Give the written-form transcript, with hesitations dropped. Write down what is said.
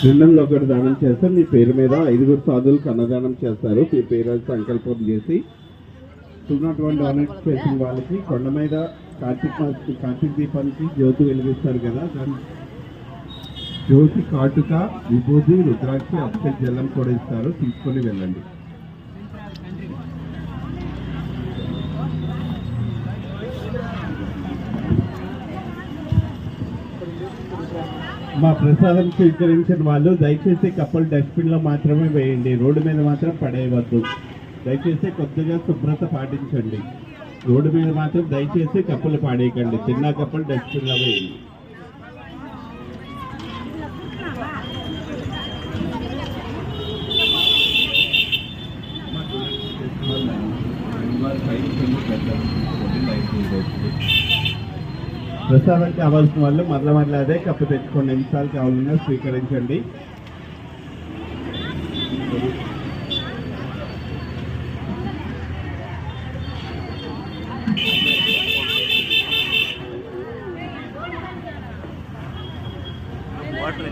రెండంలో ఒకటి దానం చేస్తారు. మీ పేరు మీద 5 సాధువులకు అన్నదానం చేస్తారు. మీ పేరు సంకల్పం చేసి ఉన్నటువంటి డొనేట్ చేసిన వాళ్ళకి కొండ మీద కార్తీక దీపానికి జ్యోతి వెలిగిస్తారు కదా, దాని జ్యోతి కాటుక, విభూతి, రుద్రాక్షి, అక్షయ జలం కూడా ఇస్తారు. తీసుకొని వెళ్ళండి. మా ప్రసాదం స్వీకరించిన వాళ్ళు దయచేసి కప్పులు డస్ట్బిన్ లో మాత్రమే వేయండి. రోడ్డు మీద మాత్రం పడేయవద్దు. దయచేసి కొద్దిగా శుభ్రత పాటించండి. రోడ్డు మీద మాత్రం దయచేసి కప్పులు పాడేయకండి. చిన్న కప్పులు డస్ట్బిన్ లో వేయండి. ప్రసాదం కావాల్సిన వాళ్ళు మళ్ళీ అదే కప్పు తెచ్చుకోండి. నిమిషాలు కావాలన్నా స్వీకరించండి. వాటర్